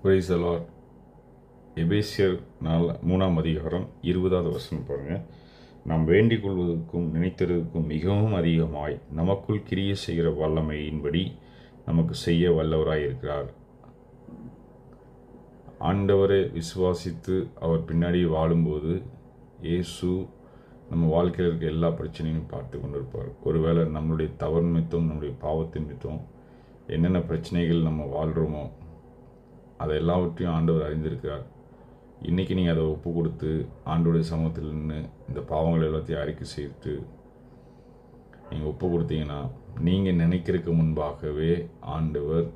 Praise the Lord. எபேசியர் 3ஆம் அதிகாரம் 20வது வசனம் பாருங்கள். நாம் வேண்டிக் கொள்வதற்கும் நினைத்ததற்கும் மிகவும் அதிகமாய் நமக்குள் கிரியை செய்கிற வல்லமையின்படி நமக்கு செய்ய வல்லவராய் இருக்கிறார். ஆண்டவரை விசுவாசித்து அவர் பின்னாடி வாழும்போது இயேசு நம்ம வாழ்க்கையில் இருக்க எல்லா பிரச்சனையும் பார்த்து கொண்டிருப்பார். ஒருவேளை நம்மளுடைய தவறு நிமித்தம், நம்முடைய பாவத்தின் நிமித்தம் என்னென்ன பிரச்சனைகள் நம்ம வாழ்கிறோமோ அதை எல்லாவற்றையும் ஆண்டவர் அறிந்திருக்கிறார். இன்றைக்கி நீங்கள் அதை ஒப்பு கொடுத்து ஆண்டவருடைய சமூகத்தில் நின்று இந்த பாவங்கள் எல்லாத்தையும் அறிக்கை செய்துட்டு நீங்கள் ஒப்பு கொடுத்தீங்கன்னா நீங்கள் நினைக்கிறதுக்கு முன்பாகவே ஆண்டவர்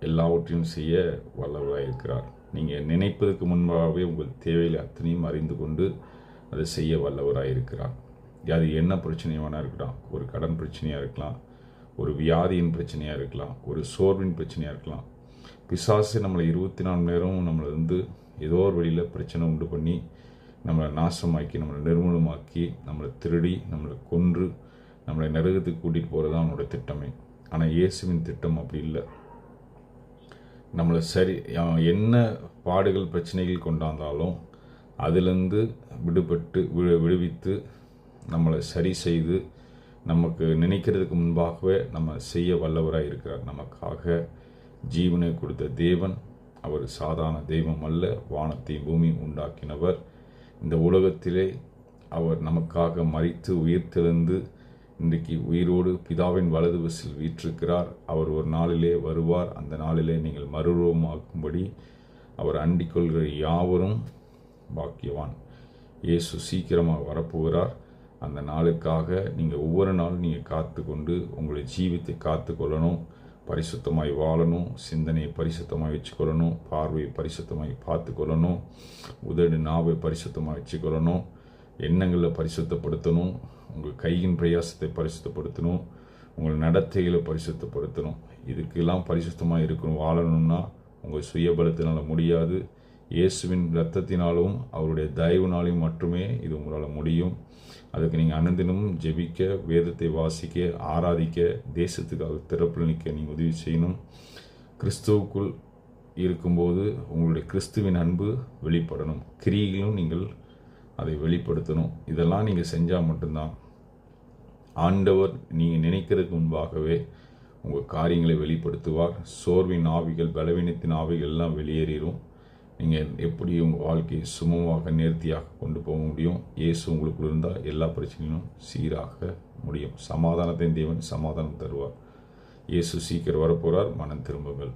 எல்லாவற்றையும் செய்ய வல்லவராக இருக்கிறார். நீங்கள் நினைப்பதற்கு முன்பாகவே உங்கள் தேவையில் அத்தனையும் அறிந்து கொண்டு அதை செய்ய வல்லவராக இருக்கிறார். அது என்ன பிரச்சனையாக வேணா இருக்கலாம். ஒரு கடன் பிரச்சனையாக இருக்கலாம், ஒரு வியாதியின் பிரச்சனையாக இருக்கலாம், ஒரு சோர்வின் பிரச்சனையாக இருக்கலாம். பிசாசு நம்மளை 24 மணி நேரமும் நம்மளை ஏதோ ஒரு வழியில் பிரச்சனை உண்டு பண்ணி நம்மளை நாசமாக்கி, நம்மளை நிர்மூலமாக்கி, நம்மளை திருடி, நம்மளை கொன்று, நம்மளை நரகத்துக்கு கூட்டிகிட்டு போகிறது தான் அவனோட திட்டமே. ஆனால் இயேசுவின் திட்டம் அப்படி இல்லை. நம்மளை என்ன பாடுகள் பிரச்சனைகள் கொண்டாந்தாலும் அதிலிருந்து விடுவித்து நம்மளை சரி செய்து நமக்கு நினைக்கிறதுக்கு முன்பாகவே நம்ம செய்ய வல்லவராக இருக்கிறார். நமக்காக ஜீவனை கொடுத்த தேவன் அவர் சாதாரண தெய்வம் அல்ல. வானத்தையும் பூமியும் உண்டாக்கினவர். இந்த உலகத்திலே அவர் நமக்காக மரித்து உயிர்த்தெழுந்து இன்றைக்கு உயிரோடு பிதாவின் வலது வசில் வீற்றிருக்கிறார். அவர் ஒரு நாளிலே வருவார். அந்த நாளிலே நீங்கள் மறுரூபமாக்கும்படி அவர் அண்டிக் கொள்கிற யாவரும் பாக்கியவான். இயேசு சீக்கிரமாக வரப்போகிறார். அந்த நாளுக்காக நீங்கள் ஒவ்வொரு நாளும் நீங்கள் காத்து கொண்டு உங்களுடைய ஜீவித்தை காத்து கொள்ளணும். பரிசுத்தமாய் வாழணும். சிந்தனையை பரிசுத்தமாக வச்சுக்கொள்ளணும். பார்வையை பரிசுத்தமாய் பார்த்து கொள்ளணும். உதடு நாவை பரிசுத்தமாக வச்சுக்கொள்ளணும். எண்ணங்களில் பரிசுத்தப்படுத்தணும். உங்கள் கையின் பிரயாசத்தை பரிசுத்தப்படுத்தணும். உங்கள் நடத்தைகளை பரிசுத்தப்படுத்தணும். இதுக்கெல்லாம் பரிசுத்தமாக இருக்கணும். வாழணும்னா உங்கள் சுயபலத்தினால் முடியாது. இயேசுவின் இரத்தத்தினாலும் அவருடைய தயவுனாலும் மட்டுமே இது உங்களால் முடியும். அதுக்கு நீங்கள் அனுதினமும் ஜெபிக்க, வேதத்தை வாசிக்க, ஆராதிக்க, தேசத்துக்காக திறப்பில் நிற்க நீங்கள் உதவி செய்யணும். கிறிஸ்துவுக்குள் இருக்கும்போது உங்களுடைய கிறிஸ்துவின் அன்பு வெளிப்படணும். கிரியைகளும் நீங்கள் அதை வெளிப்படுத்தணும். இதெல்லாம் நீங்கள் செஞ்சால் மட்டும்தான் ஆண்டவர் நீங்கள் நினைக்கிறதுக்கு முன்பாகவே உங்கள் காரியங்களை வெளிப்படுத்துவார். சோர்வின் ஆவிகள், பலவீனத்தின் ஆவிகள் எல்லாம் வெளியேறிடும். நீங்கள் எப்படி உங்கள் வாழ்க்கையை சுமமாக நேர்த்தியாக கொண்டு போக முடியும். இயேசு உங்களுக்கு இருந்தால் எல்லா பிரச்சனையும் சீராக முடியும். சமாதானத்தின் தேவன் சமாதானம் தருவார். இயேசு சீக்கிரம் வரப்போகிறார். மனம் திரும்புங்கள்.